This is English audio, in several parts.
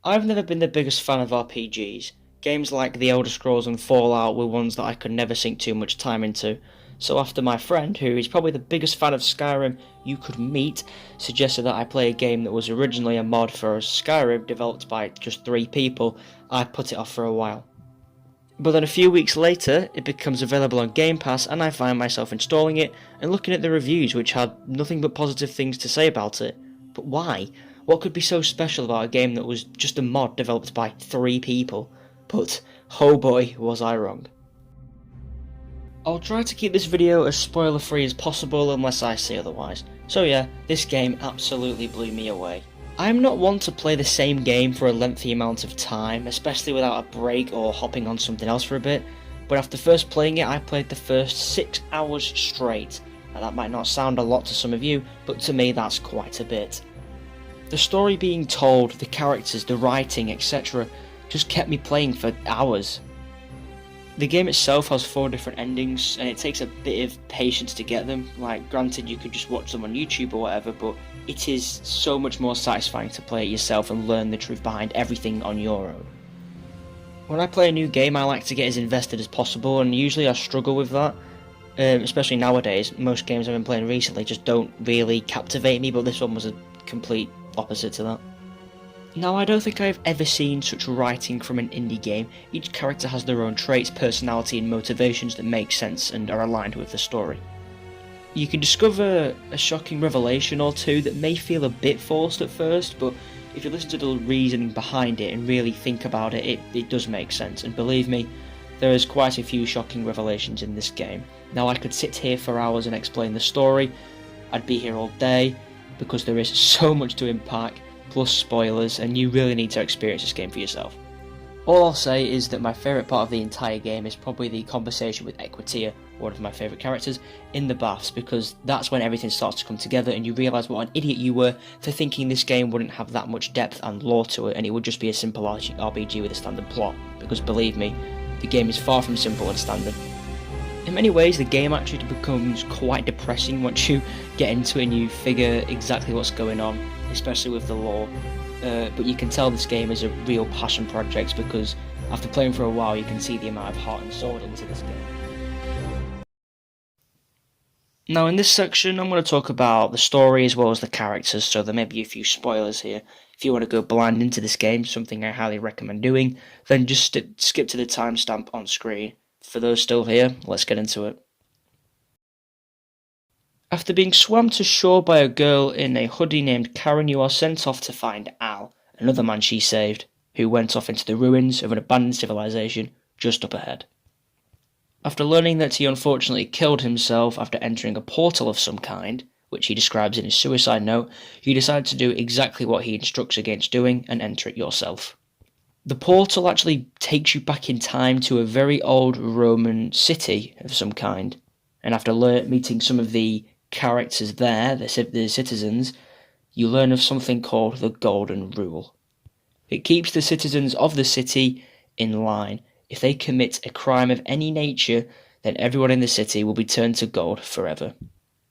I've never been the biggest fan of RPGs. Games like The Elder Scrolls and Fallout were ones that I could never sink too much time into. So after my friend, who is probably the biggest fan of Skyrim you could meet, suggested that I play a game that was originally a mod for Skyrim developed by just 3 people, I put it off for a while. But then a few weeks later, it becomes available on Game Pass and I find myself installing it and looking at the reviews which had nothing but positive things to say about it. But why? What could be so special about a game that was just a mod developed by 3 people? But, oh boy, was I wrong. I'll try to keep this video as spoiler free as possible unless I say otherwise. So yeah, this game absolutely blew me away. I am not one to play the same game for a lengthy amount of time, especially without a break or hopping on something else for a bit, but after first playing it I played the first 6 hours straight. Now that might not sound a lot to some of you, but to me that's quite a bit. The story being told, the characters, the writing, etc. just kept me playing for hours. The game itself has 4 different endings, and it takes a bit of patience to get them. Like, granted, you could just watch them on YouTube or whatever, but it is so much more satisfying to play it yourself and learn the truth behind everything on your own. When I play a new game, I like to get as invested as possible, and usually I struggle with that. Especially nowadays, most games I've been playing recently just don't really captivate me, but this one was a complete opposite to that. Now, I don't think I've ever seen such writing from an indie game. Each character has their own traits, personality and motivations that make sense and are aligned with the story. You can discover a shocking revelation or two that may feel a bit forced at first, but if you listen to the reasoning behind it and really think about it, it does make sense, and believe me, there is quite a few shocking revelations in this game. Now, I could sit here for hours and explain the story, I'd be here all day, because there is so much to unpack, plus spoilers, and you really need to experience this game for yourself. All I'll say is that my favourite part of the entire game is probably the conversation with Equitia, one of my favourite characters, in the baths, because that's when everything starts to come together and you realise what an idiot you were for thinking this game wouldn't have that much depth and lore to it and it would just be a simple RPG with a standard plot, because believe me, the game is far from simple and standard. In many ways, the game actually becomes quite depressing once you get into it and you figure exactly what's going on, especially with the lore. But you can tell this game is a real passion project because after playing for a while you can see the amount of heart and soul into this game. Now in this section I'm going to talk about the story as well as the characters, so there may be a few spoilers here. If you want to go blind into this game, something I highly recommend doing, then just skip to the timestamp on screen. For those still here, let's get into it. After being swam to shore by a girl in a hoodie named Karen, you are sent off to find Al, another man she saved, who went off into the ruins of an abandoned civilization just up ahead. After learning that he unfortunately killed himself after entering a portal of some kind, which he describes in his suicide note, you decide to do exactly what he instructs against doing and enter it yourself. The portal actually takes you back in time to a very old Roman city of some kind, and after meeting some of the characters there, the citizens, you learn of something called the Golden Rule. It keeps the citizens of the city in line. If they commit a crime of any nature, then everyone in the city will be turned to gold forever.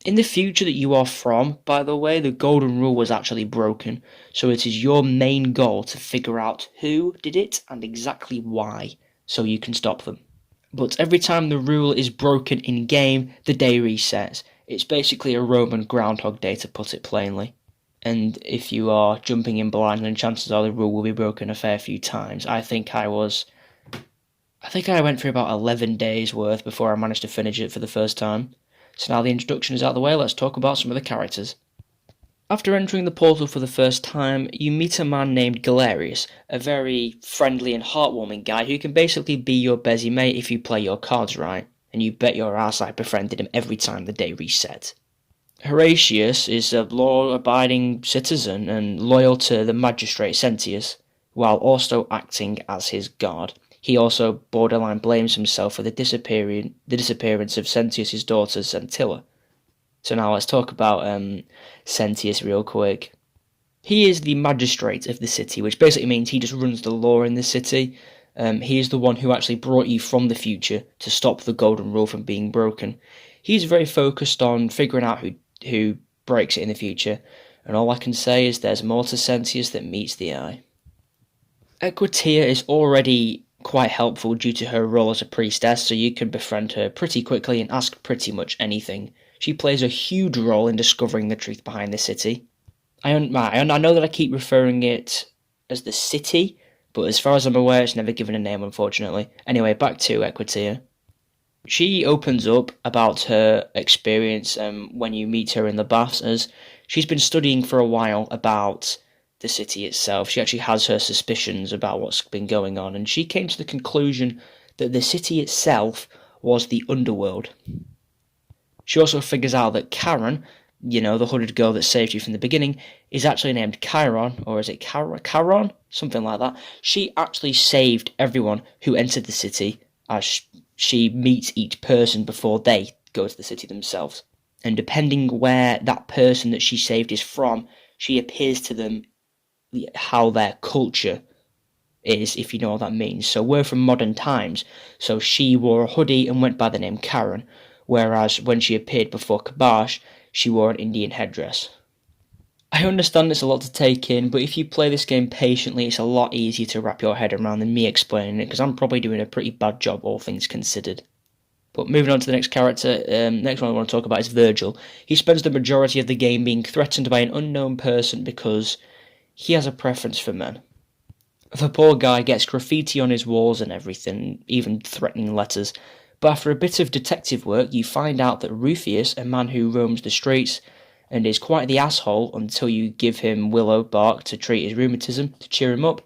In the future that you are from, by the way, the Golden Rule was actually broken, so it is your main goal to figure out who did it and exactly why, so you can stop them. But every time the rule is broken in-game, the day resets. It's basically a Roman Groundhog Day, to put it plainly. And if you are jumping in blind, then chances are the rule will be broken a fair few times. I think I went through about 11 days worth before I managed to finish it for the first time. So now the introduction is out of the way, let's talk about some of the characters. After entering the portal for the first time, you meet a man named Galerius, a very friendly and heartwarming guy who can basically be your busy mate if you play your cards right, and you bet your ass I befriended him every time the day reset. Horatius is a law-abiding citizen and loyal to the magistrate Sentius, while also acting as his guard. He also borderline blames himself for the disappearance of Sentius' daughter Centilla. So now let's talk about Sentius real quick. He is the magistrate of the city, which basically means he just runs the law in the city. He is the one who actually brought you from the future to stop the Golden Rule from being broken. He's very focused on figuring out who breaks it in the future, and all I can say is there's more to Sentius than meets the eye. Equitia is already quite helpful due to her role as a priestess, so you can befriend her pretty quickly and ask pretty much anything. She plays a huge role in discovering the truth behind the city. I know that I keep referring it as the city, but as far as I'm aware, it's never given a name, unfortunately. Anyway, back to Equitia. She opens up about her experience when you meet her in the baths, as she's been studying for a while about the city itself. She actually has her suspicions about what's been going on, and she came to the conclusion that the city itself was the underworld. She also figures out that Karen, the hooded girl that saved you from the beginning, is actually named Chiron, or is it Charon? Something like that. She actually saved everyone who entered the city, as she meets each person before they go to the city themselves. And depending where that person that she saved is from, she appears to them how their culture is, if you know what that means. So we're from modern times, so she wore a hoodie and went by the name Karen, whereas when she appeared before Kabash, she wore an Indian headdress. I understand it's a lot to take in, but if you play this game patiently, it's a lot easier to wrap your head around than me explaining it, because I'm probably doing a pretty bad job, all things considered. But moving on to the next character, next one I want to talk about is Virgil. He spends the majority of the game being threatened by an unknown person because he has a preference for men. The poor guy gets graffiti on his walls and everything, even threatening letters. But after a bit of detective work, you find out that Rufus, a man who roams the streets and is quite the asshole until you give him willow bark to treat his rheumatism, to cheer him up.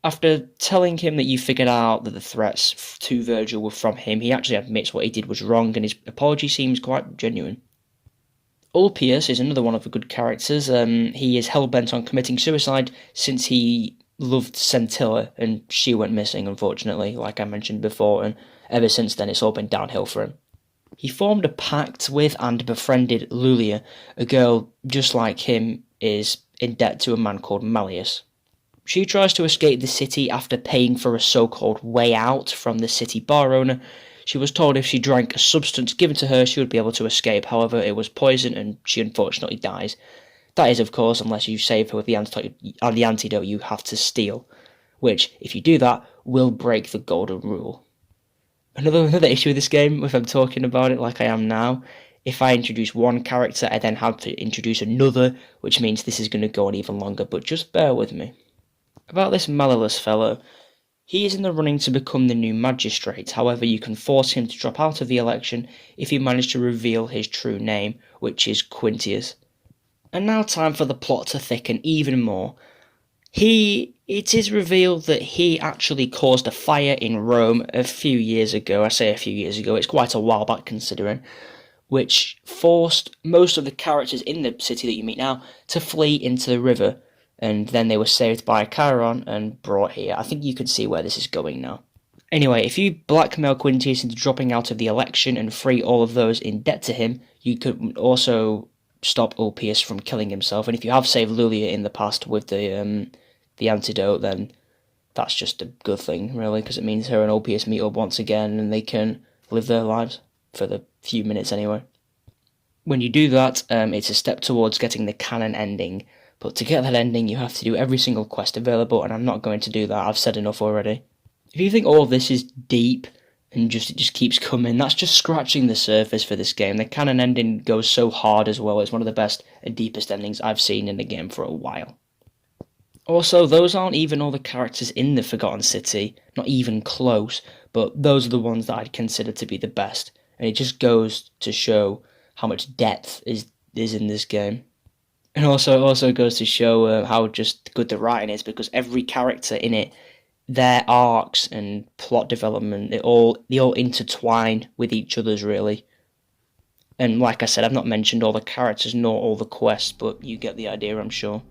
After telling him that you figured out that the threats to Virgil were from him, he actually admits what he did was wrong, and his apology seems quite genuine. Ulpius is another one of the good characters. He is hell-bent on committing suicide since he loved Centilla, and she went missing, unfortunately, like I mentioned before, and ever since then it's all been downhill for him. He formed a pact with and befriended Lulia, a girl just like him is in debt to a man called Malleus. She tries to escape the city after paying for a so-called way out from the city bar owner. She was told if she drank a substance given to her she would be able to escape, however it was poison and she unfortunately dies. That is, of course, unless you save her with the antidote you have to steal, which, if you do that, will break the golden rule. Another issue with this game, if I'm talking about it like I am now, if I introduce one character, I then have to introduce another, which means this is going to go on even longer, but just bear with me. About this Malleus fellow, he is in the running to become the new magistrate, however you can force him to drop out of the election if you manage to reveal his true name, which is Quintius. And now time for the plot to thicken even more. It is revealed that he actually caused a fire in Rome a few years ago. I say a few years ago, it's quite a while back considering, which forced most of the characters in the city that you meet now to flee into the river, and then they were saved by Chiron and brought here. I think you can see where this is going now. Anyway, if you blackmail Quintius into dropping out of the election and free all of those in debt to him, you could also stop Ulpius from killing himself, and if you have saved Lulia in the past with the antidote, then that's just a good thing, really, because it means her and Ulpius meet up once again and they can live their lives, for the few minutes anyway. When you do that, it's a step towards getting the canon ending, but to get that ending you have to do every single quest available, and I'm not going to do that, I've said enough already. If you think all of this is deep, and it just keeps coming, that's just scratching the surface for this game. The canon ending goes so hard as well, it's one of the best and deepest endings I've seen in the game for a while. Also, those aren't even all the characters in the Forgotten City, not even close, but those are the ones that I'd consider to be the best, and it just goes to show how much depth is in this game. And also, it also goes to show how just good the writing is, because every character in it, their arcs and plot development, they all intertwine with each other's, really. And like I said, I've not mentioned all the characters nor all the quests, but you get the idea, I'm sure.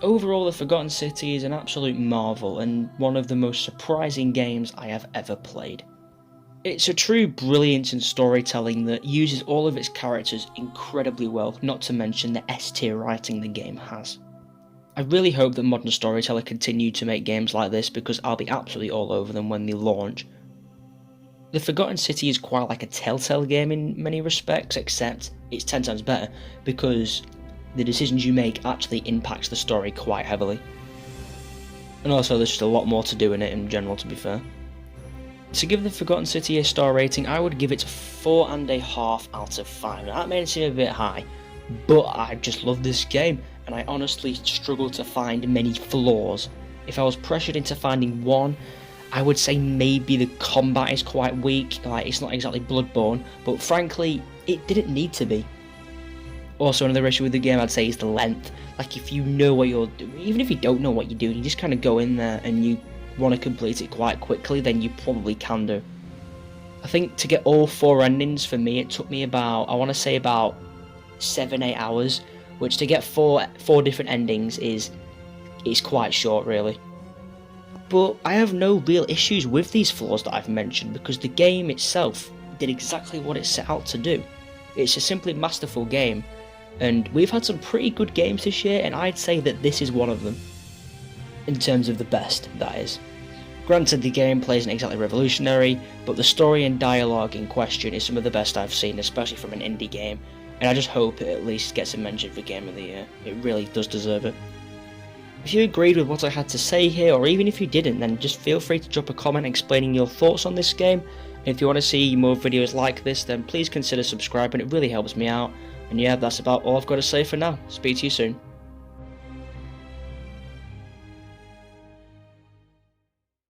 Overall, The Forgotten City is an absolute marvel and one of the most surprising games I have ever played. It's a true brilliance in storytelling that uses all of its characters incredibly well, not to mention the S-tier writing the game has. I really hope that Modern Storyteller continue to make games like this, because I'll be absolutely all over them when they launch. The Forgotten City is quite like a Telltale game in many respects, except it's 10 times better, because the decisions you make actually impacts the story quite heavily. And also there's just a lot more to do in it in general, to be fair. To give the Forgotten City a star rating, I would give it a 4.5 out of 5. Now, that may seem a bit high, but I just love this game, and I honestly struggle to find many flaws. If I was pressured into finding one, I would say maybe the combat is quite weak, like it's not exactly Bloodborne, but frankly, it didn't need to be. Also, another issue with the game I'd say is the length. Like, if you know what you're doing, even if you don't know what you're doing, you just kind of go in there and you want to complete it quite quickly, then you probably can do. I think to get all 4 endings, for me, it took me about, I want to say about 7-8 hours, which to get four different endings is quite short, really. But I have no real issues with these flaws that I've mentioned, because the game itself did exactly what it set out to do. It's a simply masterful game, and we've had some pretty good games this year, and I'd say that this is one of them. In terms of the best, that is. Granted, the gameplay isn't exactly revolutionary, but the story and dialogue in question is some of the best I've seen, especially from an indie game, and I just hope it at least gets a mention for Game of the Year. It really does deserve it. If you agreed with what I had to say here, or even if you didn't, then just feel free to drop a comment explaining your thoughts on this game. And if you want to see more videos like this, then please consider subscribing, it really helps me out. And yeah, that's about all I've got to say for now. Speak to you soon.